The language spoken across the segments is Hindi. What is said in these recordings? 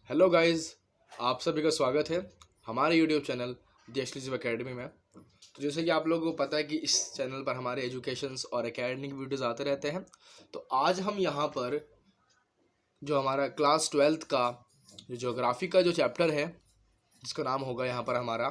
हेलो गाइस, आप सभी का स्वागत है हमारे YouTube channel the exclusive academy में। तो जैसे कि आप लोगों को पता है कि इस चैनल पर हमारे एजुकेशंस और एकेडमिक वीडियोस आते रहते हैं। तो आज हम यहाँ पर जो हमारा क्लास 12th का जो ज्योग्राफी का जो चैप्टर है, जिसका नाम होगा यहाँ पर हमारा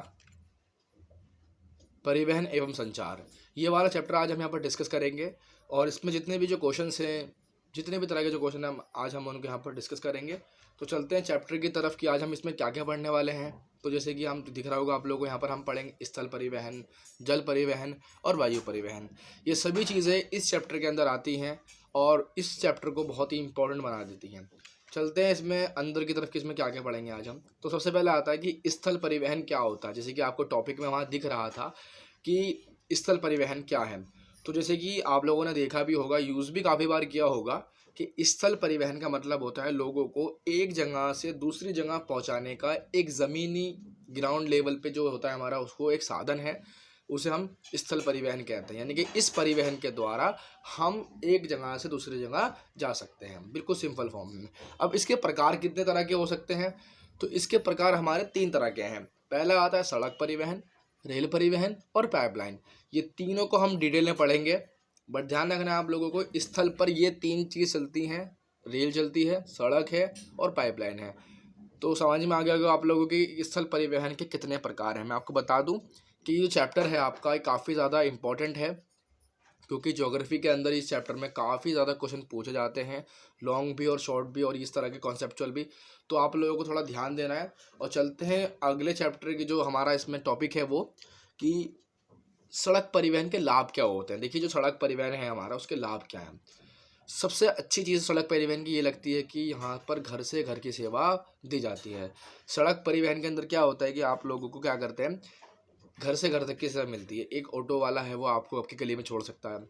परिवहन एवं संचार, ये वाला चैप्टर आज हम यहाँ पर डिस्कस करेंगे। और इसमें जितने भी जो क्वेश्चंस हैं, जितने भी तरह के जो क्वेश्चन हैं, आज हम उनको यहाँ पर डिस्कस करेंगे। तो चलते हैं चैप्टर की तरफ कि आज हम इसमें क्या क्या पढ़ने वाले हैं। तो जैसे कि हम दिख रहा होगा आप लोगों को, यहाँ पर हम पढ़ेंगे स्थल परिवहन, जल परिवहन और वायु परिवहन। ये सभी चीज़ें इस चैप्टर के अंदर आती हैं और इस चैप्टर को बहुत ही इंपॉर्टेंट बना देती हैं। चलते हैं इसमें अंदर की तरफ कि इसमें क्या क्या पढ़ेंगे आज हम। तो सबसे पहले आता है कि स्थल परिवहन क्या होता है। जैसे कि आपको टॉपिक में वहाँ दिख रहा था कि स्थल परिवहन क्या है। तो जैसे कि आप लोगों ने देखा भी होगा, यूज़ भी काफ़ी बार किया होगा कि स्थल परिवहन का मतलब होता है लोगों को एक जगह से दूसरी जगह पहुंचाने का एक ज़मीनी ग्राउंड लेवल पे जो होता है हमारा, उसको एक साधन है, उसे हम स्थल परिवहन कहते हैं। यानी कि इस परिवहन के द्वारा हम एक जगह से दूसरी जगह जा सकते हैं, बिल्कुल सिंपल फॉर्म में। अब इसके प्रकार कितने तरह के हो सकते हैं? तो इसके प्रकार हमारे 3 तरह के हैं। पहला आता है सड़क परिवहन, रेल परिवहन और पाइपलाइन। ये तीनों को हम डिटेल में पढ़ेंगे, बट ध्यान रखना आप लोगों को, स्थल पर ये 3 चीज़ चलती हैं, रेल चलती है, सड़क है और पाइपलाइन है। तो समझ में आ गया होगा आप लोगों की स्थल परिवहन के कितने प्रकार हैं। मैं आपको बता दूं कि ये चैप्टर है आपका काफ़ी ज़्यादा इम्पोर्टेंट है, क्योंकि ज्योग्राफी के अंदर इस चैप्टर में काफ़ी ज़्यादा क्वेश्चन पूछे जाते हैं, लॉन्ग भी और शॉर्ट भी और इस तरह के कॉन्सेप्चुअल भी। तो आप लोगों को थोड़ा ध्यान देना है। और चलते हैं अगले चैप्टर की, जो हमारा इसमें टॉपिक है वो कि सड़क परिवहन के लाभ क्या होते हैं। देखिए, जो सड़क परिवहन है हमारा, उसके लाभ क्या हैं। सबसे अच्छी चीज़ सड़क परिवहन की ये लगती है कि यहाँ पर घर से घर की सेवा दी जाती है। सड़क परिवहन के अंदर क्या होता है कि आप लोगों को क्या करते हैं, घर से घर तक की सेवा मिलती है। एक ऑटो वाला है, वो आपको आपकी गली में छोड़ सकता है।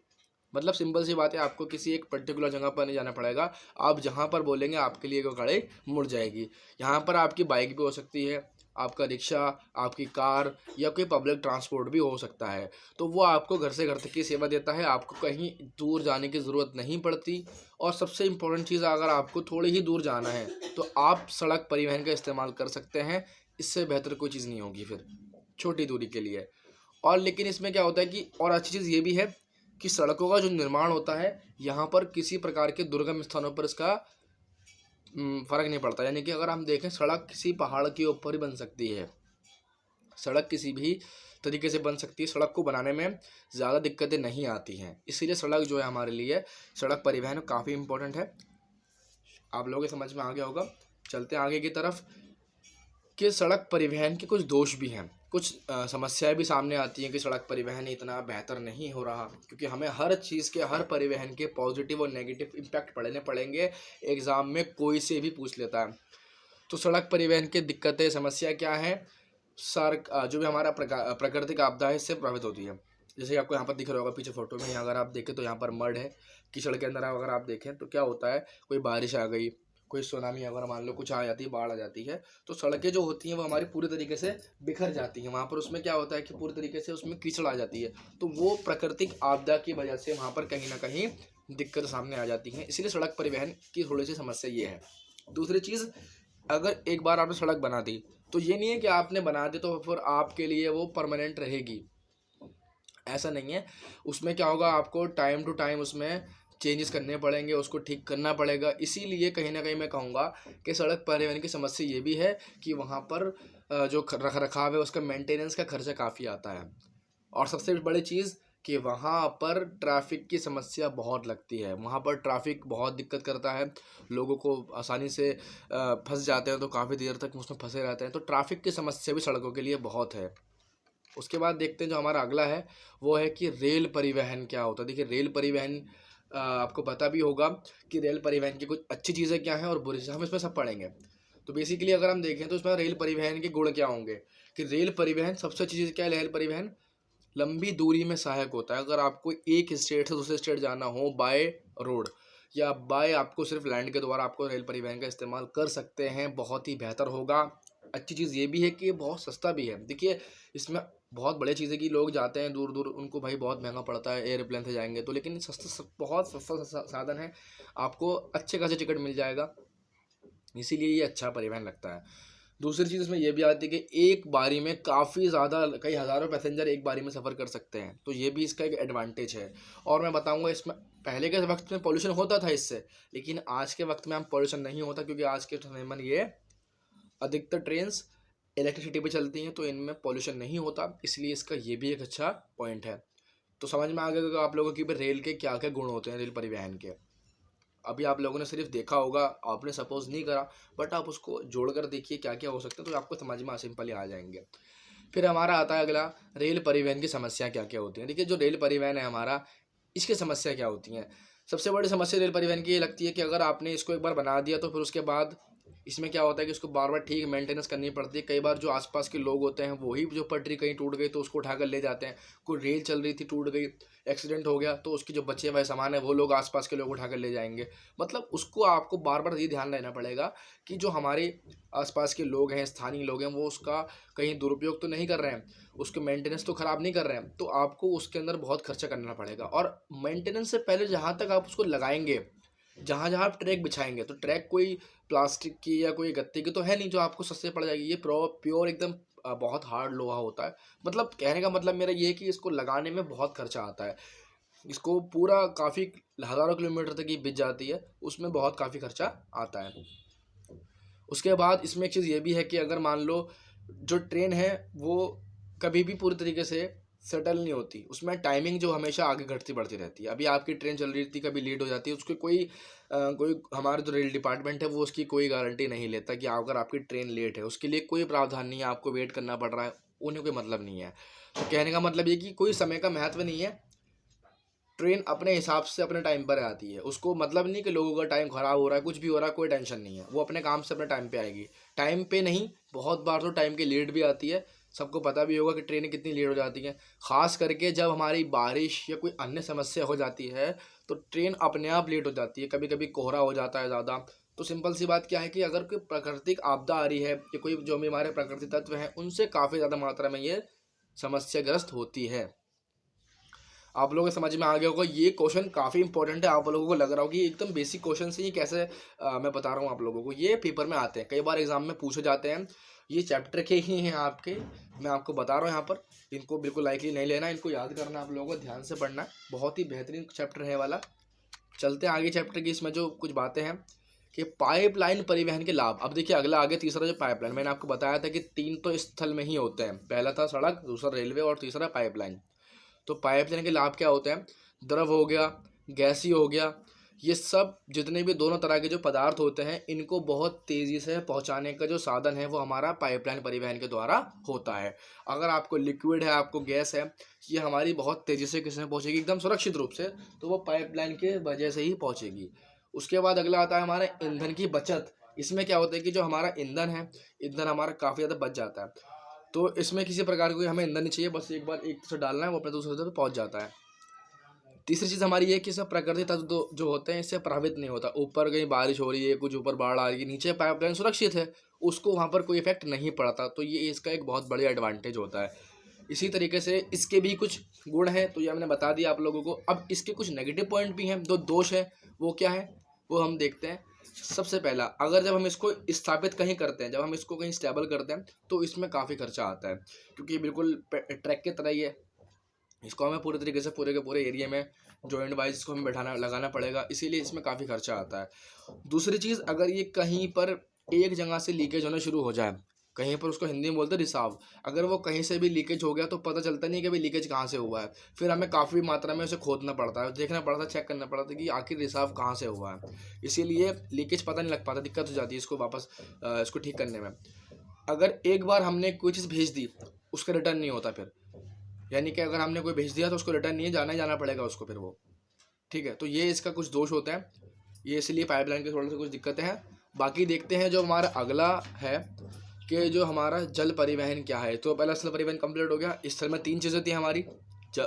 मतलब सिंपल सी बात है, आपको किसी एक पर्टिकुलर जगह पर नहीं जाना पड़ेगा। आप जहाँ पर बोलेंगे आपके लिए वो गाड़ी मुड़ जाएगी। यहाँ पर आपकी बाइक भी हो सकती है, आपका रिक्शा, आपकी कार या कोई पब्लिक ट्रांसपोर्ट भी हो सकता है। तो वो आपको घर से घर तक की सेवा देता है, आपको कहीं दूर जाने की ज़रूरत नहीं पड़ती। और सबसे इम्पोर्टेंट चीज़, अगर आपको थोड़ी ही दूर जाना है तो आप सड़क परिवहन का इस्तेमाल कर सकते हैं। इससे बेहतर कोई चीज़ नहीं होगी फिर छोटी दूरी के लिए। और लेकिन इसमें क्या होता है कि और अच्छी चीज़ ये भी है कि सड़कों का जो निर्माण होता है, यहाँ पर किसी प्रकार के दुर्गम स्थानों पर इसका फ़र्क नहीं पड़ता। यानी कि अगर हम देखें, सड़क किसी पहाड़ के ऊपर ही बन सकती है, सड़क किसी भी तरीके से बन सकती है। सड़क को बनाने में ज़्यादा दिक्कतें नहीं आती हैं। इसीलिए सड़क जो है हमारे लिए, सड़क परिवहन काफ़ी इम्पोर्टेंट है। आप लोगों के समझ में आ गया होगा। चलते हैं आगे की तरफ कि सड़क परिवहन के कुछ दोष भी हैं, कुछ समस्याएं भी सामने आती हैं कि सड़क परिवहन इतना बेहतर नहीं हो रहा, क्योंकि हमें हर चीज़ के, हर परिवहन के पॉजिटिव और नेगेटिव इम्पैक्ट पढ़ने पड़ेंगे। एग्ज़ाम में कोई से भी पूछ लेता है। तो सड़क परिवहन की दिक्कतें, समस्या क्या है? जो भी हमारा प्राकृतिक आपदा है, इससे प्रभावित होती है। जैसे कि आपको यहाँ पर दिख रहा होगा पीछे फोटो में, अगर आप देखें तो यहाँ पर मड है, कीचड़ के अंदर अगर आप देखें तो क्या होता है, कोई बारिश आ गई, कोई सुनामी अगर मान लो कुछ आ जाती है, बाढ़ आ जाती है, तो सड़कें जो होती हैं वो हमारी पूरी तरीके से बिखर जाती हैं वहाँ पर। उसमें क्या होता है कि पूरी तरीके से उसमें कीचड़ आ जाती है। तो वो प्राकृतिक आपदा की वजह से वहाँ पर कहीं ना कहीं दिक्कत सामने आ जाती है। इसलिए सड़क परिवहन की थोड़ी सी समस्या ये है। दूसरी चीज़, अगर एक बार आपने सड़क बना दी तो ये नहीं है कि आपने बना दी तो फिर आपके लिए वो परमानेंट रहेगी, ऐसा नहीं है। उसमें क्या होगा, आपको टाइम टू टाइम उसमें चेंजेस करने पड़ेंगे, उसको ठीक करना पड़ेगा। इसीलिए कहीं ना कहीं मैं कहूँगा कि सड़क परिवहन की समस्या ये भी है कि वहाँ पर जो रख रखाव है, उसका मेंटेनेंस का खर्चा काफ़ी आता है। और सबसे बड़ी चीज़ कि वहाँ पर ट्रैफिक की समस्या बहुत लगती है। वहाँ पर ट्रैफिक बहुत दिक्कत करता है, लोगों को आसानी से फंस जाते हैं, तो काफ़ी देर तक उसमें फंसे रहते हैं। तो ट्रैफिक की समस्या भी सड़कों के लिए बहुत है। उसके बाद देखते हैं जो हमारा अगला है, वो है कि रेल परिवहन क्या होता है। देखिए, रेल परिवहन आपको पता भी होगा कि रेल परिवहन की कुछ अच्छी चीज़ें क्या हैं और बुरी चीज़ें, हम इसमें सब पढ़ेंगे। तो बेसिकली अगर हम देखें तो इसमें रेल परिवहन के गुण क्या होंगे, कि रेल परिवहन सबसे अच्छी चीज़ क्या है, रेल परिवहन लंबी दूरी में सहायक होता है। अगर आपको एक स्टेट से दूसरे स्टेट जाना हो बाय रोड या बाय, आपको सिर्फ लैंड के द्वारा आपको रेल परिवहन का इस्तेमाल कर सकते हैं, बहुत ही बेहतर होगा। अच्छी चीज़ ये भी है कि ये बहुत सस्ता भी है। देखिए, इसमें बहुत बड़ी चीज़ है कि लोग जाते हैं दूर दूर, उनको भाई बहुत महंगा पड़ता है, एयरप्लेन से जाएंगे तो, लेकिन बहुत सस्ता साधन है, आपको अच्छे खासे टिकट मिल जाएगा। इसीलिए ये अच्छा परिवहन लगता है। दूसरी चीज़ इसमें ये भी आती है कि एक बारी में काफ़ी ज़्यादा कई हज़ारों पैसेंजर एक बारी में सफ़र कर सकते हैं, तो ये भी इसका एक एडवांटेज है। और मैं बताऊँगा इसमें पहले के वक़्त में पॉल्यूशन होता था इससे, लेकिन आज के वक़्त में हम पॉल्यूशन नहीं होता, क्योंकि आज के समय में ये अधिकतर ट्रेन्स इलेक्ट्रिसिटी पे चलती हैं, तो इनमें पॉल्यूशन नहीं होता, इसलिए इसका ये भी एक अच्छा पॉइंट है। तो समझ में आ गया कि आप लोगों की भी रेल के क्या-क्या गुण होते हैं, रेल परिवहन के। अभी आप लोगों ने सिर्फ देखा होगा, आपने सपोज़ नहीं करा, बट आप उसको जोड़कर देखिए क्या-क्या हो सकता है, तो आपको समझ में सिंपली आ जाएँगे। फिर हमारा आता है अगला, रेल परिवहन की समस्या क्या-क्या होती हैं। देखिए, जो रेल परिवहन है हमारा, इसकी समस्या क्या होती हैं? सबसे बड़ी समस्या रेल परिवहन की ये लगती है कि अगर आपने इसको एक बार बना दिया, तो फिर उसके बाद इसमें क्या होता है कि उसको बार-बार ठीक मेंटेनेंस करनी पड़ती है। कई बार जो आस-पास के लोग होते हैं, वही जो पटरी कहीं टूट गई तो उसको उठाकर ले जाते हैं। कोई रेल चल रही थी, टूट गई, एक्सीडेंट हो गया, तो उसके जो बचे हुए सामान है, वो लोग आस-पास के लोग उठाकर ले जाएँगे। मतलब उसको आपको बार-बार ये ध्यान देना पड़ेगा कि जो हमारे आस-पास के लोग हैं, स्थानीय लोग हैं, वो उसका कहीं दुरुपयोग तो नहीं कर रहे हैं, उसके मेंटेनेंस तो ख़राब नहीं कर रहे हैं। तो आपको उसके अंदर बहुत खर्चा करना पड़ेगा, और मेंटेनेंस से पहले जहाँ तक आप उसको लगाएँगे, जहाँ-जहाँ आप ट्रैक बिछाएँगे, तो ट्रैक कोई प्लास्टिक की या कोई गत्ते की तो है नहीं जो आपको सस्ते पड़ जाएगी। ये प्योर एकदम बहुत हार्ड लोहा होता है। मतलब कहने का मतलब मेरा ये है कि इसको लगाने में बहुत खर्चा आता है। इसको पूरा काफ़ी हज़ारों किलोमीटर तक ये बिछ जाती है, उसमें बहुत काफ़ी खर्चा आता है। उसके बाद इसमें एक चीज़ ये भी है कि अगर मान लो जो ट्रेन है वो कभी भी पूरी तरीके से सेटल नहीं होती, उसमें टाइमिंग जो हमेशा आगे घटती बढ़ती रहती है। अभी आपकी ट्रेन चल रही थी, कभी लेट हो जाती है, उसकी कोई हमारा जो रेल डिपार्टमेंट है वो उसकी कोई गारंटी नहीं लेता कि अगर आपकी ट्रेन लेट है, उसके लिए कोई प्रावधान नहीं है, आपको वेट करना पड़ रहा है, उन्हें कोई मतलब नहीं है। तो कहने का मतलब ये कि कोई समय का महत्व नहीं है, ट्रेन अपने हिसाब से अपने टाइम पर आती है, उसको मतलब नहीं कि लोगों का टाइम ख़राब हो रहा है, कुछ भी हो रहा है, कोई टेंशन नहीं है, वो अपने काम से अपने टाइम पे आएगी। टाइम पे नहीं, बहुत बार तो टाइम के लेट भी आती है, सबको पता भी होगा कि ट्रेनें कितनी लेट हो जाती हैं। ख़ास करके जब हमारी बारिश या कोई अन्य समस्या हो जाती है, तो ट्रेन अपने आप लेट हो जाती है, कभी-कभी कोहरा हो जाता है ज़्यादा। तो सिंपल सी बात क्या है कि अगर कोई प्राकृतिक आपदा आ रही है या कोई जो भी हमारे प्राकृतिक तत्व हैं, उनसे काफ़ी ज़्यादा मात्रा में ये समस्याग्रस्त होती है। आप लोगों को समझ में आ गया होगा, ये क्वेश्चन काफ़ी इंपॉर्टेंट है। आप लोगों को लग रहा होगा कि एकदम बेसिक क्वेश्चन है, ये कैसे मैं बता रहा हूँ आप लोगों को, ये पेपर में आते हैं, कई बार एग्जाम में पूछे जाते हैं। ये चैप्टर के ही हैं आपके, मैं आपको बता रहा हूँ यहाँ पर, इनको बिल्कुल लाइटली नहीं लेना, इनको याद करना, आप लोगों को ध्यान से पढ़ना है। बहुत ही बेहतरीन चैप्टर है वाला। चलते हैं आगे चैप्टर की, इसमें जो कुछ बातें हैं कि पाइपलाइन परिवहन के लाभ। अब देखिए अगला आगे तीसरा जो पाइपलाइन, मैंने आपको बताया था कि 3 तो स्थल में ही होते हैं, पहला था सड़क, दूसरा रेलवे और तीसरा पाइपलाइन। तो पाइपलाइन के लाभ क्या होते हैं? द्रव हो गया, गैसीय हो गया, ये सब जितने भी दोनों तरह के जो पदार्थ होते हैं, इनको बहुत तेज़ी से पहुंचाने का जो साधन है वो हमारा पाइपलाइन परिवहन के द्वारा होता है। अगर आपको लिक्विड है, आपको गैस है, ये हमारी बहुत तेज़ी से किसमें पहुंचेगी? एकदम सुरक्षित रूप से, तो वो पाइपलाइन के वजह से ही पहुंचेगी। उसके बाद अगला आता है हमारा ईंधन की बचत। इसमें क्या होता है कि जो हमारा ईंधन है, ईंधन हमारा काफ़ी ज़्यादा बच जाता है। तो इसमें किसी प्रकार का कोई हमें ईंधन नहीं चाहिए, बस एक बार एक से डालना है, वो अपने दूसरे तरफ पहुंच जाता है। तीसरी चीज़ हमारी ये है कि सब प्राकृतिक तत्व जो होते हैं, इससे प्रभावित नहीं होता। ऊपर कहीं बारिश हो रही है, कुछ ऊपर बाढ़ आ रही है, नीचे पाइपलाइन सुरक्षित है, उसको वहाँ पर कोई इफेक्ट नहीं पड़ता। तो ये इसका एक बहुत बड़ी एडवांटेज होता है। इसी तरीके से इसके भी कुछ गुण हैं, तो ये मैंने बता दिया आप लोगों को। अब इसके कुछ नेगेटिव पॉइंट भी हैं, दो दोष है, वो क्या है वो हम देखते हैं। सबसे पहला, अगर जब हम इसको स्थापित कहीं करते हैं, जब हम इसको कहीं स्टेबल करते हैं, तो इसमें काफ़ी खर्चा आता है, क्योंकि बिल्कुल ट्रैक की तरह ही है। इसको हमें पूरे तरीके से पूरे के पूरे एरिया में जॉइंट वाइज इसको हमें बैठाना लगाना पड़ेगा, इसीलिए इसमें काफ़ी खर्चा आता है। दूसरी चीज़, अगर ये कहीं पर एक जगह से लीकेज होना शुरू हो जाए, कहीं पर उसको हिंदी में बोलते हैं रिसाव, अगर वो कहीं से भी लीकेज हो गया तो पता चलता नहीं कि भाई लीकेज कहाँ से हुआ है। फिर हमें काफ़ी मात्रा में उसे खोदना पड़ता है, देखना पड़ता है, चेक करना पड़ता है कि आखिर रिसाव कहाँ से हुआ है। इसीलिए लीकेज पता नहीं लग पाता, दिक्कत हो जाती है इसको वापस इसको ठीक करने में। अगर एक बार हमने कोई चीज़ भेज दी, उसका रिटर्न नहीं होता फिर, यानी कि अगर हमने कोई भेज दिया तो उसको रिटर्न नहीं है, जाना ही जाना पड़ेगा उसको फिर वो, ठीक है। तो ये इसका कुछ दोष होते हैं, ये इसलिए पाइपलाइन के थोड़ा सा कुछ दिक्कतें हैं। बाकी देखते हैं जो हमारा अगला है कि जो हमारा जल परिवहन क्या है। तो पहला स्थल परिवहन कंप्लीट हो गया। इस स्थल में 3 चीज़ें थी हमारी,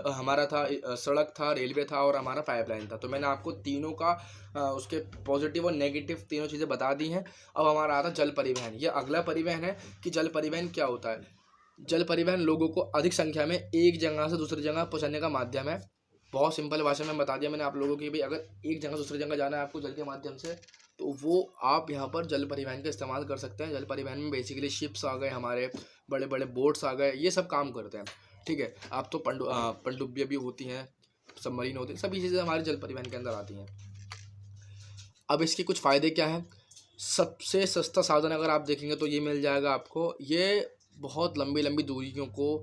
हमारा था सड़क था, रेलवे था और हमारा पाइपलाइन था। तो मैंने आपको तीनों का उसके पॉजिटिव और नेगेटिव तीनों चीज़ें बता दी हैं। अब हमारा आता है जल परिवहन। ये अगला परिवहन है कि जल परिवहन क्या होता है। जल परिवहन लोगों को अधिक संख्या में एक जगह से दूसरी जगह पहुंचाने का माध्यम है। बहुत सिंपल भाषा में बता दिया मैंने आप लोगों की भाई अगर एक जगह दूसरी जगह जाना है आपको जल के माध्यम से, तो वो आप यहाँ पर जल परिवहन का इस्तेमाल कर सकते हैं। जल परिवहन में बेसिकली शिप्स आ गए, हमारे बड़े बड़े बोट्स आ गए, ये सब काम करते हैं। ठीक है, आप तो पनडुब्बियाँ भी होती हैं, सबमरीन होती हैं, सभी चीज़ें हमारे जल परिवहन के अंदर आती हैं। अब इसके कुछ फ़ायदे क्या हैं? सबसे सस्ता साधन अगर आप देखेंगे तो ये मिल जाएगा आपको। ये बहुत लंबी लंबी दूरियों को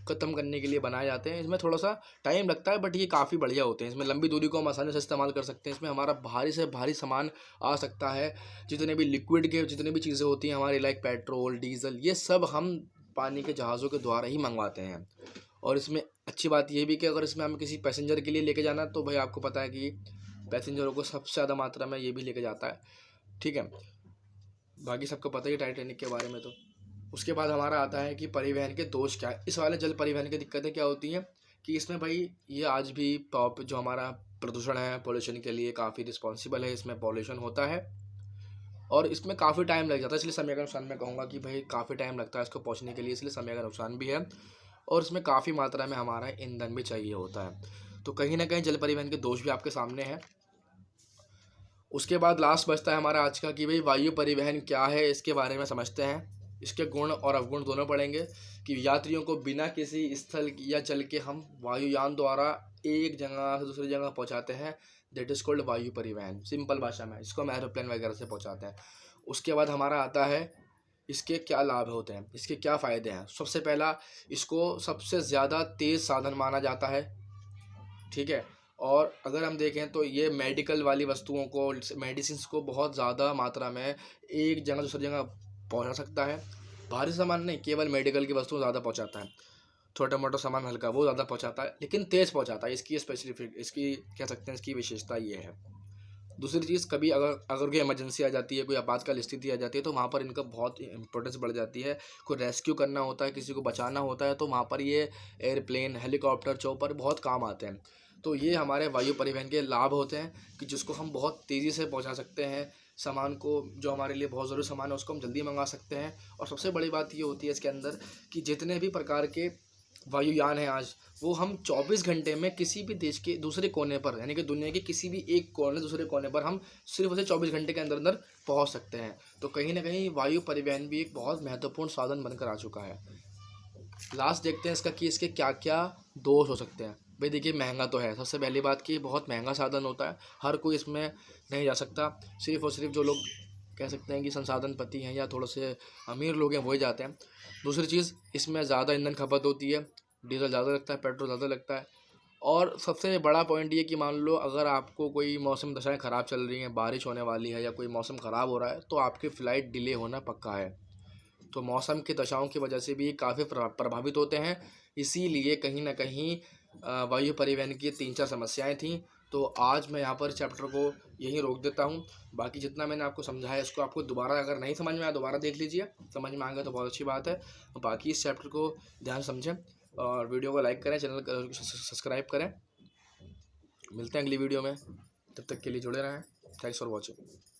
ख़त्म करने के लिए बनाए जाते हैं। इसमें थोड़ा सा टाइम लगता है बट ये काफ़ी बढ़िया होते हैं। इसमें लंबी दूरी को हम आसानी से इस्तेमाल कर सकते हैं। इसमें हमारा भारी से भारी सामान आ सकता है। जितने भी लिक्विड के जितनी भी चीज़ें होती हैं हमारी, लाइक पेट्रोल, डीजल, ये सब हम पानी के जहाज़ों के द्वारा ही मंगवाते हैं। और इसमें अच्छी बात ये भी कि अगर इसमें हमें किसी पैसेंजर के लिए लेके जाना है तो भाई आपको पता है कि पैसेंजरों को सबसे ज़्यादा मात्रा में ये भी लेके जाता है। ठीक है, बाकी सबको पता ही टाइटैनिक के बारे में। तो उसके बाद हमारा आता है कि परिवहन के दोष क्या है। इस वाले जल परिवहन की दिक्कतें क्या होती हैं कि इसमें भाई ये आज भी टॉप जो हमारा प्रदूषण है, पोल्यूशन के लिए काफ़ी रिस्पॉन्सिबल है। इसमें पॉल्यूशन होता है और इसमें काफ़ी टाइम लग जाता है, इसलिए समय का नुकसान मैं कहूँगा कि भाई काफ़ी टाइम लगता है इसको पहुँचने के लिए, इसलिए समय का नुकसान भी है। और इसमें काफ़ी मात्रा में हमारा ईंधन भी चाहिए होता है। तो कहीं ना कहीं जल परिवहन के दोष भी आपके सामने हैं। उसके बाद लास्ट बचता है हमारा आज का कि भाई वायु परिवहन क्या है, इसके बारे में समझते हैं। इसके गुण और अवगुण दोनों पढ़ेंगे कि यात्रियों को बिना किसी स्थल या जल के हम वायुयान द्वारा एक जगह से दूसरी जगह पहुंचाते हैं। दैट इज़ कॉल्ड वायु परिवहन। सिंपल भाषा में इसको हम एरोप्लेन वगैरह से पहुंचाते हैं। उसके बाद हमारा आता है इसके क्या लाभ होते हैं, इसके क्या फ़ायदे हैं। सबसे पहला, इसको सबसे ज़्यादा तेज़ साधन माना जाता है। ठीक है, और अगर हम देखें तो ये मेडिकल वाली वस्तुओं को, मेडिसिन को बहुत ज़्यादा मात्रा में एक जगह दूसरी जगह पहुंचा सकता है। भारी सामान नहीं, केवल मेडिकल की वस्तु ज़्यादा पहुंचाता है। छोटा मोटा सामान हल्का वो ज़्यादा पहुंचाता है, लेकिन तेज़ पहुंचाता है। इसकी स्पेसिफिक, इसकी कह सकते हैं इसकी विशेषता ये है। दूसरी चीज़, कभी अगर अगर कोई इमरजेंसी आ जाती है, कोई आपातकाल स्थिति आ जाती है, तो वहाँ पर इनका बहुत इंपॉर्टेंस बढ़ जाती है। कोई रेस्क्यू करना होता है, किसी को बचाना होता है, तो वहाँ पर ये एयरप्लेन, हेलीकॉप्टर, चॉपर बहुत काम आते हैं। तो ये हमारे वायु परिवहन के लाभ होते हैं कि जिसको हम बहुत तेज़ी से पहुँचा सकते हैं सामान को। जो हमारे लिए बहुत ज़रूरी सामान है उसको हम जल्दी मंगा सकते हैं। और सबसे बड़ी बात ये होती है इसके अंदर कि जितने भी प्रकार के वायुयान हैं आज, वो हम 24 घंटे में किसी भी देश के दूसरे कोने पर, यानी कि दुनिया के किसी भी एक कोने दूसरे कोने पर हम सिर्फ उसे 24 घंटे के अंदर अंदर पहुंच सकते हैं। तो कहीं ना कहीं वायु परिवहन भी एक बहुत महत्वपूर्ण साधन बनकर आ चुका है। लास्ट देखते हैं इसका कि इसके क्या क्या दोष हो सकते हैं। भाई देखिए, महंगा तो है। सबसे पहली बात कि बहुत महंगा साधन होता है, हर कोई इसमें नहीं जा सकता। सिर्फ और सिर्फ जो लोग कह सकते हैं कि संसाधनपति हैं या थोड़े से अमीर लोग हैं वही जाते हैं। दूसरी चीज़, इसमें ज़्यादा ईंधन खपत होती है, डीजल ज़्यादा लगता है, पेट्रोल ज़्यादा लगता है। और सबसे बड़ा पॉइंट ये कि मान लो अगर आपको कोई मौसम दशाएं ख़राब चल रही हैं, बारिश होने वाली है या कोई मौसम ख़राब हो रहा है, तो आपकी फ़्लाइट डिले होना पक्का है। तो मौसम की दशाओं की वजह से भी काफ़ी प्रभावित होते हैं। इसीलिए कहीं ना कहीं वायु परिवहन की 3-4 समस्याएं थीं। तो आज मैं यहाँ पर चैप्टर को यहीं रोक देता हूँ। बाकी जितना मैंने आपको समझाया इसको आपको दोबारा अगर नहीं समझ में आया दोबारा देख लीजिए, समझ में आ गया तो बहुत अच्छी बात है। बाकी इस चैप्टर को ध्यान समझें और वीडियो को लाइक करें, चैनल को सब्सक्राइब करें। मिलते हैं अगली वीडियो में, तब तक के लिए जुड़े रहें। Thanks for watching.